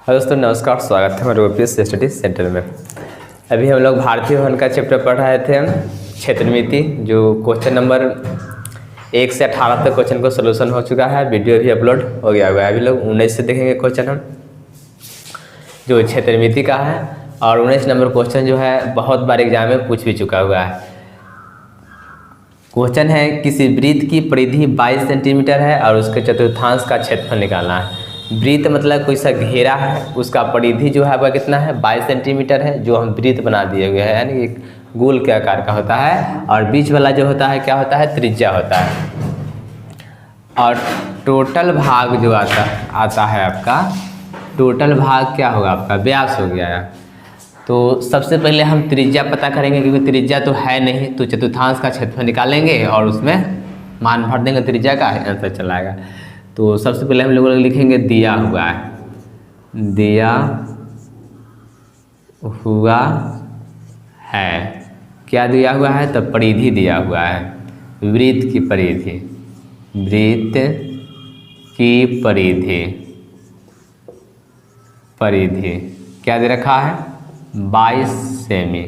Hello दोस्तों, नमस्कार। स्वागत है हमारे ओपीएस स्टडी सेंटर में। अभी हम लोग भारतीय वन का चैप्टर पढ़ रहे थे, क्षेत्रमिति, जो क्वेश्चन नंबर 1 से 18 तक क्वेश्चन को सोल्यूशन हो चुका है। वीडियो भी अपलोड हो गया हुआ है। अभी लोग 19 से देखेंगे क्वेश्चन हम, जो क्षेत्रमिति का है। और 19 नंबर क्वेश्चन जो है बहुत बार एग्जाम में पूछ भी चुका हुआ है। क्वेश्चन है, किसी वृत्त की परिधि 22 सेंटीमीटर है और उसके चतुर्थांश का क्षेत्रफल निकालना है। वृत्त मतलब कोई सा घेरा है, उसका परिधि जो है वह कितना है, 22 सेंटीमीटर है। जो हम वृत्त बना दिए हुए हैं, यानी एक गोल के आकार का होता है। और बीच वाला जो होता है क्या होता है, त्रिज्या होता है। और टोटल भाग जो आता है आपका, टोटल भाग क्या होगा आपका, व्यास हो गया है। तो सबसे पहले हम त्रिज्या पता करेंगे, क्योंकि त्रिज्या तो है नहीं, तो चतुर्थांश का क्षेत्रफल निकालेंगे और उसमें मान भर देंगे, त्रिज्या का आंसर चला आएगा। तो सबसे पहले हम लोग लिखेंगे दिया हुआ है, दिया हुआ है। क्या दिया हुआ है, तो परिधि दिया हुआ है, वृत्त की परिधि, वृत्त की परिधि, परिधि क्या दे रखा है, 22 सेमी।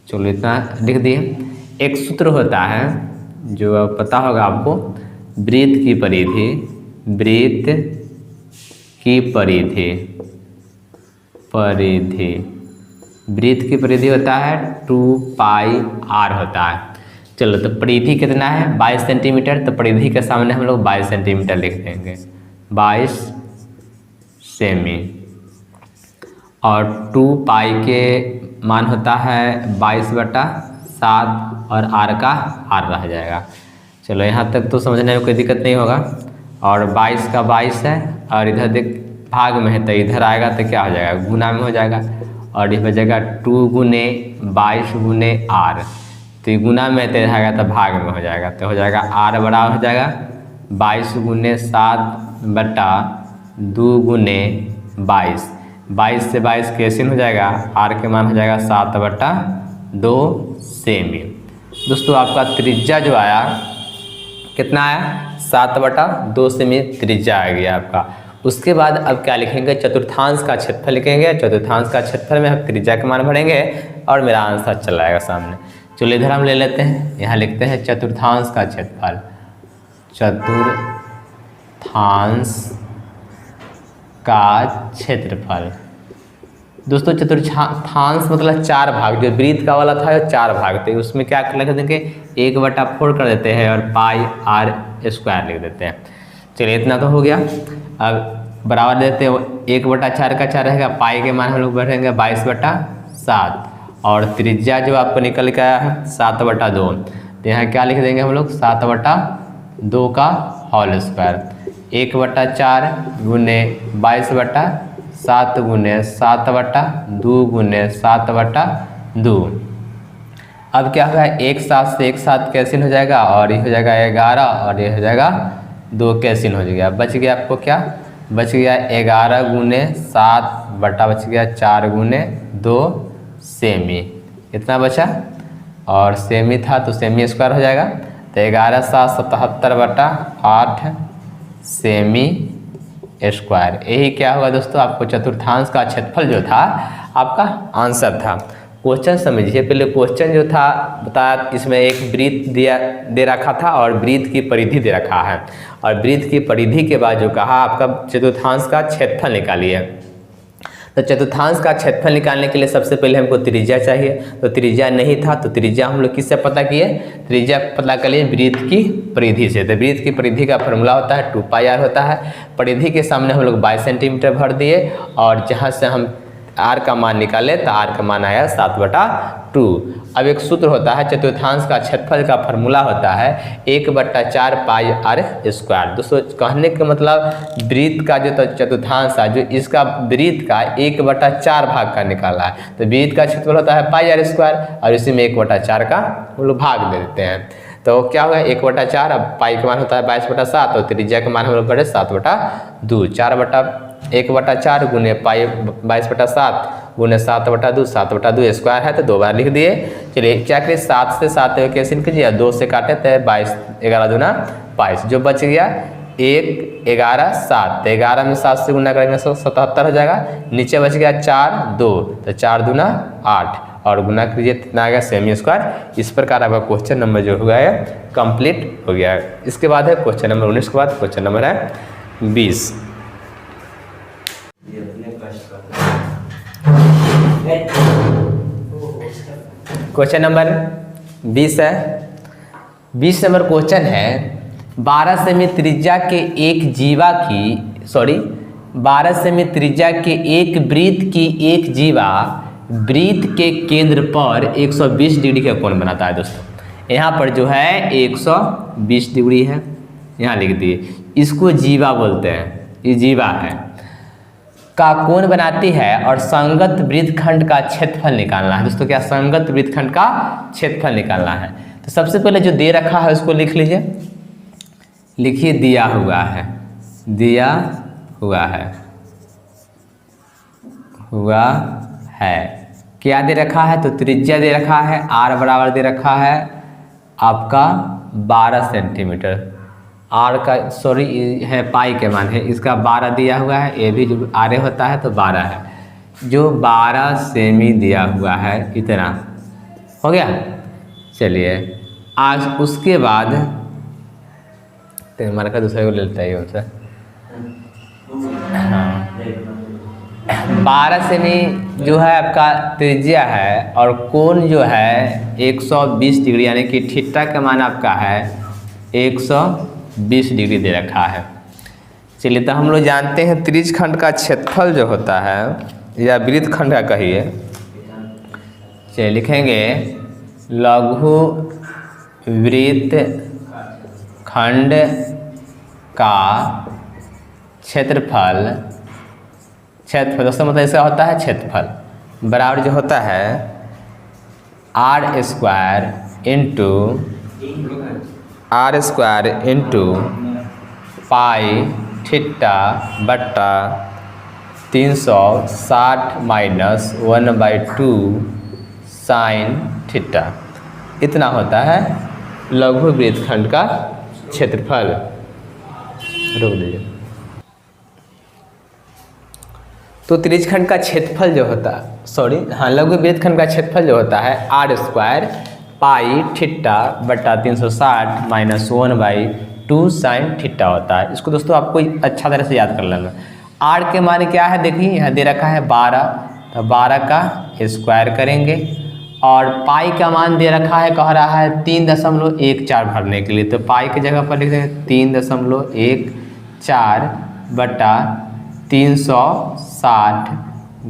चलो इतना लिख दिए। एक सूत्र होता है जो पता होगा आपको, वृत्त की परिधि, वृत्त की परिधि, परिधि, वृत्त की परिधि होता है 2πr होता है। चलो, तो परिधि कितना है, 22 सेंटीमीटर। तो परिधि के सामने हम लोग 22 सेंटीमीटर लिख देंगे, 22 सेमी। और 2π के मान होता है 22/7 और r का r रह जाएगा। चलो, यहाँ तक तो समझने में कोई दिक्कत नहीं होगा। और 22 का 22 है और इधर देख भाग में है, तो इधर आएगा तो क्या हो जाएगा, गुना में हो जाएगा। और ये बचेगा 2 गुने 22 गुने r, तो ये गुना में तो रहेगा तो भाग में हो जाएगा। तो हो जाएगा r बराबर हो जाएगा 22 गुने 7/2 गुने 22। 22 से 22 कैंसिल हो जाएगा, r के मान हो जाएगा 7/2 सेमी। दोस्तों, आपका त्रिज्या जो आया कितना आया, 7/2 सेमी त्रिज्या आ गया आपका। उसके बाद अब क्या लिखेंगे, चतुर्थांश का क्षेत्रफल लिखेंगे। चतुर्थांश का क्षेत्रफल में हम त्रिज्या का मान भरेंगे और मेरा आंसर चला आएगा सामने। चलो, इधर हम ले लेते हैं, यहाँ लिखते हैं चतुर्थांश का क्षेत्रफल, चतुर्थांश का क्षेत्रफल। दोस्तों, चतुर्थांश मतलब 4 भाग, जो वृत्त का वाला था 4 भाग थे, उसमें क्या लिख देंगे, 1/4 कर देते हैं और πr² लिख देते हैं। चलिए, इतना तो हो गया। अब बराबर देते हैं, 1/4 का 4 रहेगा, पाई के मान हम लोग बढ़ेंगे 22/7। और त्रिज्या जो आपको निकल के आया है 7/2, तो यहाँ क्या लिख देंगे हम लोग, 7/2 का होल स्क्वायर। 1/4 गुने 22/7 गुने 7/2 गुने 7/2। अब क्या होगा, 1 7 से 1 7 कैंसिल हो जाएगा और ये हो जाएगा 11 और ये हो जाएगा 2 कैंसिल हो जाएगा। बच गया आपको क्या, बच गया 11 गुने 7 बटा बच गया 4 गुने 2 सेमी। इतना बचा, और सेमी था तो सेमी स्क्वायर हो जाएगा। तो 11 7 77/8 सेमी स्क्वायर। यही क्या होगा दोस्तों, आपको चतुर्थांश का क्षेत्रफल जो था आपका आंसर था। क्वेश्चन समझिए, पहले क्वेश्चन जो था बताया, इसमें एक वृत्त दे रखा था और वृत्त की परिधि दे रखा है। और वृत्त की परिधि के बाद जो कहा आपका चतुर्थांश का क्षेत्रफल निकालिए। तो चतुर्थांश का क्षेत्रफल निकालने के लिए सबसे पहले हमको त्रिज्या चाहिए। तो त्रिज्या नहीं था, तो त्रिज्या हम लोग किससे पता किए, त्रिज्या पता कर लिए वृत्त की परिधि से। तो वृत्त की परिधि का फॉर्मूला होता है 2πr होता है। परिधि के सामने हम लोग 22 सेंटीमीटर भर दिए और जहाँ से हम r का मान निकाले तो r का मान आया 7/2। अब एक सूत्र होता है, चतुर्थांश का क्षेत्रफल का फॉर्मूला होता है 1/4 πr²। दोस्तों, कहने का मतलब वृत्त का जो चतुर्थांश है, जो इसका वृत्त का 1/4 भाग का निकाला है, तो वृत्त का क्षेत्रफल होता है πr² और इसी में 1/4 का हम लोग भाग दे देते हैं। तो क्या होगा, 1/4, अब पाई का मान होता है 22/7 और त्रिज्या का मान हम लोग बढ़े 7/2। 1/4 गुने पाई 22/7 गुने 7/2, 7/2 स्क्वायर है तो 2 बार लिख दिए। चलिए क्या करिए, 7 से 7 कैंसिल कीजिए, 2 से काटे तो 22, 11 दूना 22, जो बच गया 1 11 7, 11 में 7 से गुना करेंगे 77 हो जाएगा। नीचे बच गया 4 2, तो 4 दूना 8 और गुना कीजिए कितना आ गया सेमी स्क्वायर। इस प्रकार आपका क्वेश्चन नंबर जो हुआ है कंप्लीट हो गया है। इसके बाद है क्वेश्चन नंबर 19 के बाद क्वेश्चन नंबर है 20। क्वेश्चन नंबर 20 है। 20 नंबर क्वेश्चन है 12 सेमी त्रिज्या के एक जीवा की 12 सेमी त्रिज्या के एक वृत्त की एक जीवा वृत्त के केंद्र पर 120 डिग्री का कोण बनाता है। दोस्तों यहाँ पर जो है 120 डिग्री है, यहाँ लिख दिए, इसको जीवा बोलते हैं, ये जीवा है का कोण बनाती है और संगत वृत्तखंड का क्षेत्रफल निकालना है। दोस्तों क्या संगत वृत्तखंड का क्षेत्रफल निकालना है। तो सबसे पहले जो दे रखा है उसको लिख लीजिए, लिखिए दिया हुआ है, दिया हुआ है क्या दे रखा है, तो त्रिज्या दे रखा है r बराबर दे रखा है आपका 12 सेंटीमीटर, आर का है पाई के मान है, इसका 12 दिया हुआ है, ये भी जो आर होता है तो 12 है, जो 12 सेमी दिया हुआ है, इतना हो गया। चलिए आज उसके बाद हमारा का दूसरे को ले लेता है उनसे। हाँ 12 सेमी जो है आपका त्रिज्या है और कोण जो है 120 डिग्री, यानी कि थीटा का मान आपका है 120 डिग्री दे रखा है। चलिए तो हम लोग जानते हैं त्रिज्यखंड का क्षेत्रफल जो होता है या वृत्तखंड का कहिए, चलिए लिखेंगे लघु वृत्तखंड का क्षेत्रफल दोस्तों मतलब इसका होता है क्षेत्रफल बराबर जो होता है r² इंटू पाई थीटा बट्टा 360 माइनस 1/2 साइन थीटा, इतना होता है लघु वृत्तखंड का क्षेत्रफल। रोक दीजिए। तो त्रिज्यखंड का क्षेत्रफल जो होता है लघु वृत्तखंड का क्षेत्रफल जो होता है r² पाई थीटा बट्टा 360 माइनस 1/2 साइन थीटा होता है। इसको दोस्तों आपको अच्छा तरह से याद कर लेना। r के मान क्या है, देखिए यहाँ दे रखा है 12, तो 12 का स्क्वायर करेंगे और पाई का मान दे रखा है, कह रहा है 3.14 भरने के लिए, तो पाई की जगह पर लिख देंगे 3.14 बटा 360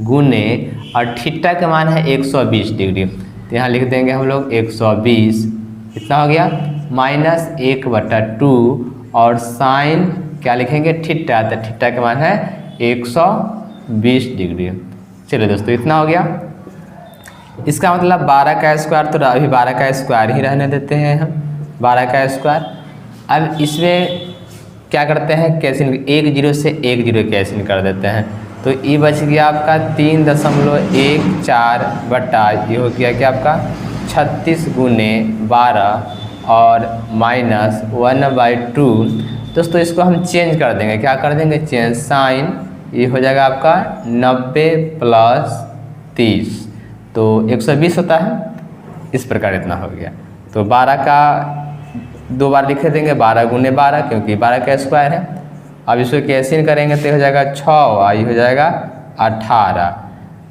गुने और थीटा का मान है 120 डिग्री, तो यहाँ लिख देंगे हम लोग 120, इतना हो गया, माइनस 1/2 और साइन क्या लिखेंगे थीटा, तो थीटा का मान है 120 डिग्री। चलिए दोस्तों इतना हो गया। इसका मतलब 12 का स्क्वायर, तो अभी 12 का स्क्वायर ही रहने देते हैं हम, 12 का स्क्वायर। अब इसमें क्या करते हैं, कैंसिल, 1 0 से 1 0 कैंसिल कर देते हैं, तो ये बच गया आपका 3.14 बटा ये हो गया कि आपका 36 गुने 12 और माइनस 1/2। दोस्तों इसको हम चेंज कर देंगे, क्या कर देंगे चेंज, साइन ये हो जाएगा आपका 90 प्लस 30, तो 120 होता है। इस प्रकार इतना हो गया। तो 12 का 2 बार लिख देंगे, 12 गुने 12, क्योंकि 12 का स्क्वायर है। अब इसको कैंसिल करेंगे तो हो जाएगा 6 और ये हो जाएगा 18,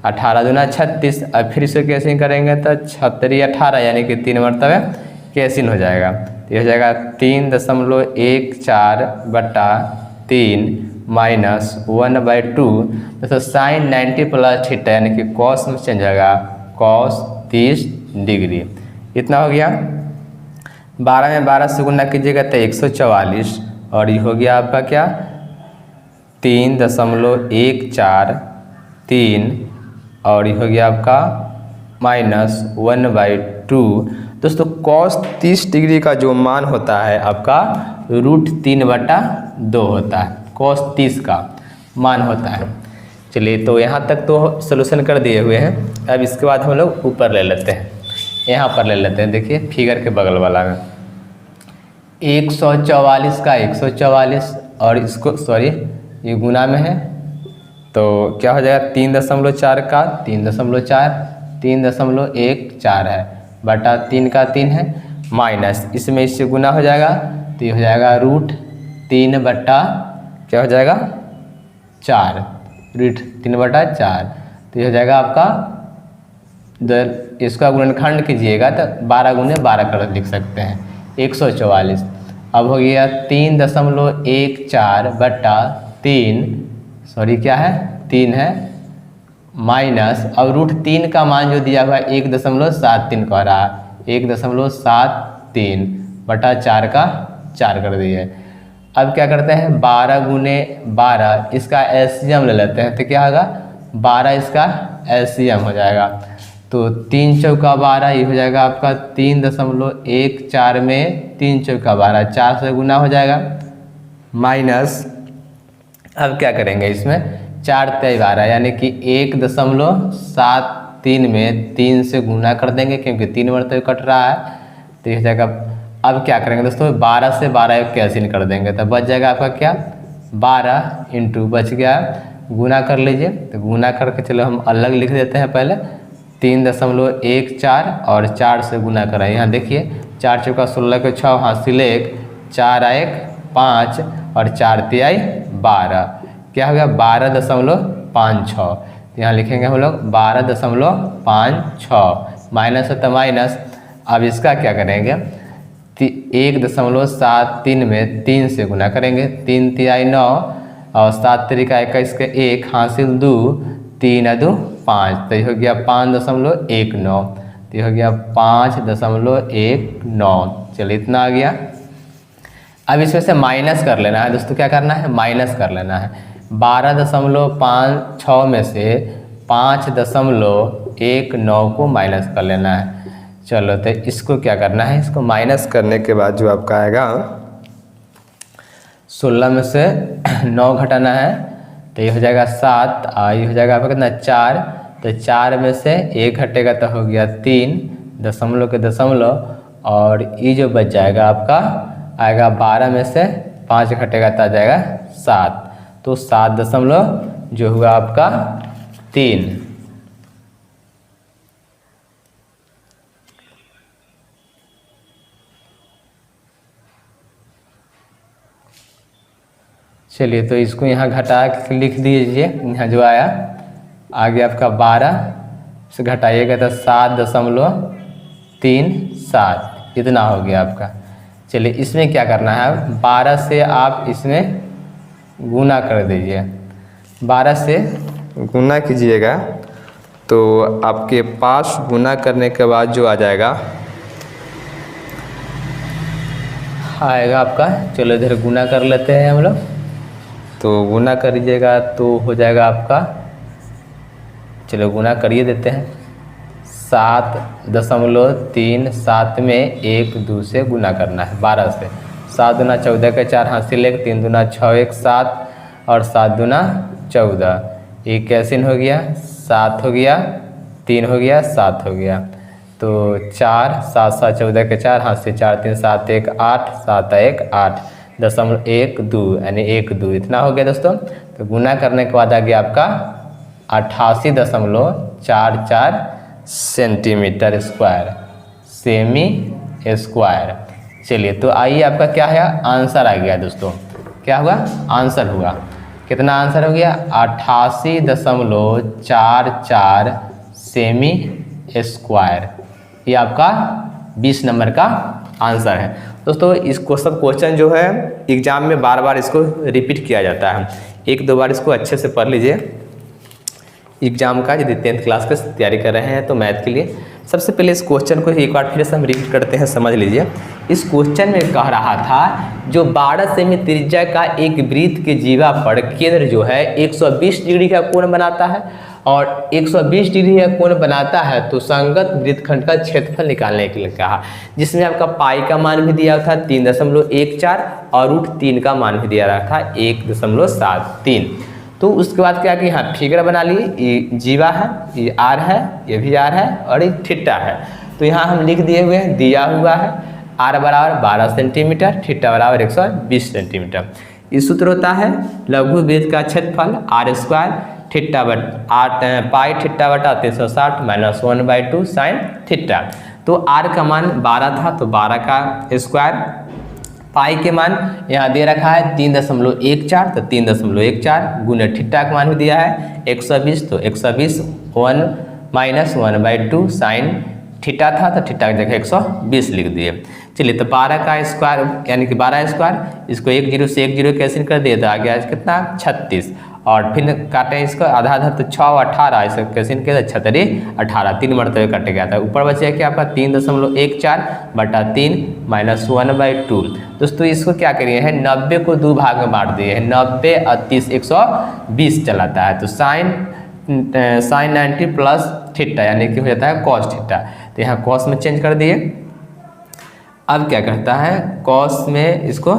18 दूना 36। अब फिर इसको कैंसिल करेंगे तो 36 18, यानी कि 3 मरतबे कैंसिल हो जाएगा, तो ये हो जाएगा 3.14 बटा 3 माइनस 1/2, तो साइन 90 प्लस थीटा, यानी कि कॉस में चेंज होगा, कॉस 30 डिग्री, इतना हो गया। 12 में 12 से गुना कीजिएगा तो 144 और ये हो गया आपका क्या 3.143 और ये हो गया आपका माइनस 1/2। दोस्तों कॉस 30 डिग्री का जो मान होता है आपका √3/2 होता है, कॉस 30 का मान होता है। चलिए तो यहाँ तक तो सलूशन कर दिए हुए हैं। अब इसके बाद हम लोग ऊपर ले लेते हैं, यहाँ पर ले लेते हैं, देखिए फिगर के बगल वाला में 144 का 144 और इसको सॉरी ये गुना में है तो क्या हो जाएगा 3.4 का 3.4 3.14 है बटा 3 का 3 है माइनस इसमें इससे गुना हो जाएगा तो ये हो जाएगा √3 बटा क्या हो जाएगा 4 √3 बटा 4 तो ये हो जाएगा आपका इसका गुणनखंड कीजिएगा तो 12 गुने 12 कर लिख सकते हैं 144। अब हो गया 3.14 बटा 3 सॉरी क्या है 3 है माइनस अब √3 का मान जो दिया हुआ है 1.73 कह रहा है 1.73 बटा 4 का 4 कर दिए। अब क्या करते हैं 12 गुने 12 इसका एलसीएम ले लेते हैं तो क्या होगा 12 इसका एलसीएम हो जाएगा तो 3 चौका 12 ये हो जाएगा आपका 3.14 में 3 चौका 12 4 से गुना हो जाएगा माइनस अब क्या करेंगे इसमें 4 × 12 यानी कि 1.73 में 3 से गुना कर देंगे क्योंकि 3 मरतबे कट रहा है तो ये हो जाएगा। अब क्या करेंगे दोस्तों 12 से 12 कैंसिल कर देंगे तो बच जाएगा आपका क्या 12 इंटू बच गया गुना कर लीजिए तो गुना करके चलो हम अलग लिख देते हैं पहले 3.14 और 4 से गुना करें यहाँ देखिए 4 चौका 16 के 6 हासिल 1 4 1 5 और 4 3 12 क्या हो गया 12.56 यहाँ लिखेंगे हम लोग 12.56 माइनस है तो माइनस। अब इसका क्या करेंगे 1.73 में 3 से गुना करेंगे 3 3 9 और 7 3 21 के 1 हासिल 2 3 2 5 तो ये हो गया 5.19 तो ये हो गया 5.19 चलिए इतना आ गया। अब इसमें से माइनस कर लेना है दोस्तों क्या करना है माइनस कर लेना है 12.56 में से 5.19 को माइनस कर लेना है। चलो तो इसको क्या करना है इसको माइनस करने के बाद जो आपका आएगा 16 में से 9 घटाना है तो ये हो जाएगा 7 और ये हो जाएगा आपका कितना 4 तो 4 में से 1 घटेगा तो हो गया 3 दशमलव के दशमलव और ये जो बच जाएगा आपका आएगा 12 में से 5 घटेगा तो आ जाएगा 7 तो 7 दशमलव जो हुआ आपका 3। चलिए तो इसको यहाँ घटा के लिख दीजिए यहाँ जो आया आगे आपका 12 से घटाइएगा तो 7.37 इतना हो गया आपका। चलिए इसमें क्या करना है 12 से आप इसमें गुना कर दीजिए 12 से गुना कीजिएगा तो आपके पास गुना करने के बाद जो आ जाएगा आएगा आपका चलो इधर गुना कर लेते हैं हम लोग तो गुना करिएगा तो हो जाएगा आपका चलो गुना करिए देते हैं 7.37 में 1 2 से गुना करना है 12 से 7 दूना 14 के 4 हासिल 1 3 दूना 6 1 7 और 7 दूना 14 1 कैंसिल हो गया 7 हो गया 3 हो गया 7 हो गया तो 4 7 7 14 के 4 हासिल 4 3 7 1 8 7 1 8 .12 यानी 1 2 इतना हो गया दोस्तों। तो गुना करने के बाद आ गया आपका 88.44 सेंटीमीटर स्क्वायर सेमी स्क्वायर। चलिए तो आइए आपका क्या है आंसर आ गया दोस्तों क्या हुआ आंसर हुआ कितना आंसर हो गया 88.44 सेमी स्क्वायर ये आपका 20 नंबर का आंसर है दोस्तों। इसको सब क्वेश्चन जो है एग्जाम में बार बार इसको रिपीट किया जाता है 1-2 बार इसको अच्छे से पढ़ लीजिए एग्जाम का यदि 10th क्लास की तैयारी कर रहे हैं तो मैथ के लिए। सबसे पहले इस क्वेश्चन को एक बार फिर से हम रिपीट करते हैं समझ लीजिए। इस क्वेश्चन में कह रहा था जो 12 सेमी त्रिज्या का एक वृत्त के जीवा पर केंद्र जो है 120 डिग्री का कोण बनाता है और 120 डिग्री का कोण बनाता है तो संगत वृत्तखंड का क्षेत्रफल निकालने के लिए कहा जिसमें आपका पाई का मान भी दिया था 3.14 और √3 का मान भी दिया रहा था 1.73। तो उसके बाद क्या कि यहाँ फिगर बना लिए ये जीवा है ये आर है ये भी आर है और ये थीटा है। तो यहाँ हम लिख दिए हुए हैं दिया हुआ है आर बराबर 12 सेंटीमीटर थीटा बराबर 120 सेंटीमीटर। इस सूत्र होता है लघु वृत्त का क्षेत्रफल R square theta pi theta बटा 360 माइनस 1/2 साइन थीटा। तो आर का मान 12 था तो 12 का स्क्वायर, पाई के मान यहाँ दे रखा है 3.14 तो 3.14 गुने थीटा का मान भी दिया है 120 तो 120 1 माइनस 1/2 साइन थीटा था तो थीटा की जगह 120 लिख दिए। चलिए तो 12 का स्क्वायर यानी कि 12 स्क्वायर, इसको 1 0 से 1 0 कैंसिल कर दिए तो आ गया कितना 36, और फिर काटें इसको आधा आधा तो 6 18 इसे कैंसिल किया तो 36 18 3 मरतबे कट गया था। ऊपर बचा क्या आपका 3.14 बटा 3 माइनस 1/2। दोस्तों इसको क्या करिए है 90 को 2 भाग में बांट दिए है, 90 और 30 120 चलाता है, तो साइन 90 प्लस थीटा यानी कि हो जाता है कॉस थीटा, तो यहाँ कॉस में चेंज कर दिए। अब क्या करता है कॉस में इसको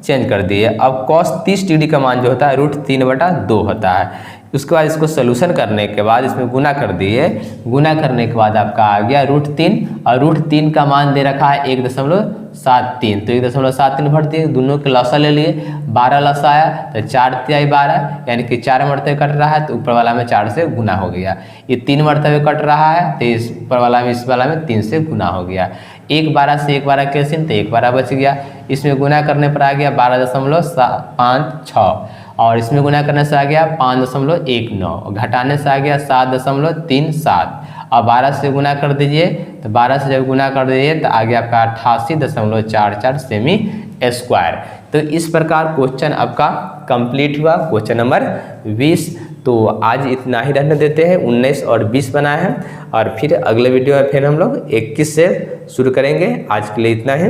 चेंज कर दिए। अब कॉस 30 डिग्री का मान जो होता है √3/2 होता है। उसके बाद इसको सोल्यूशन करने के बाद इसमें गुना कर दिए, गुना करने के बाद आपका आ गया √3 और √3 का मान दे रखा है 1.73, तो 1.73 भर दिए, दोनों के लसा ले लिए, 12 लसा आया तो 4 तिहाई 12 यानी कि 4 मरतबे कट रहा है तो ऊपर वाला में 4 से गुना हो गया। ये 3 मरतबे कट रहा है तो इस ऊपर वाला में इस वाला में 3 से गुना हो गया। 1 12 से 1 12 कैंसिल तो 1 12 बच गया। इसमें गुना करने पर आ गया 12.56 और इसमें गुना करने से आ गया 5.19, घटाने से आ गया 7.37 और 12 से गुना कर दीजिए तो 12 से जब गुना कर दीजिए तो आ गया आपका 88.44 सेमी स्क्वायर। तो इस प्रकार क्वेश्चन आपका कंप्लीट हुआ, क्वेश्चन नंबर 20। तो आज इतना ही रहने देते हैं, 19 और 20 बनाए हैं और फिर अगले वीडियो में फिर हम लोग 21 से शुरू करेंगे। आज के लिए इतना है।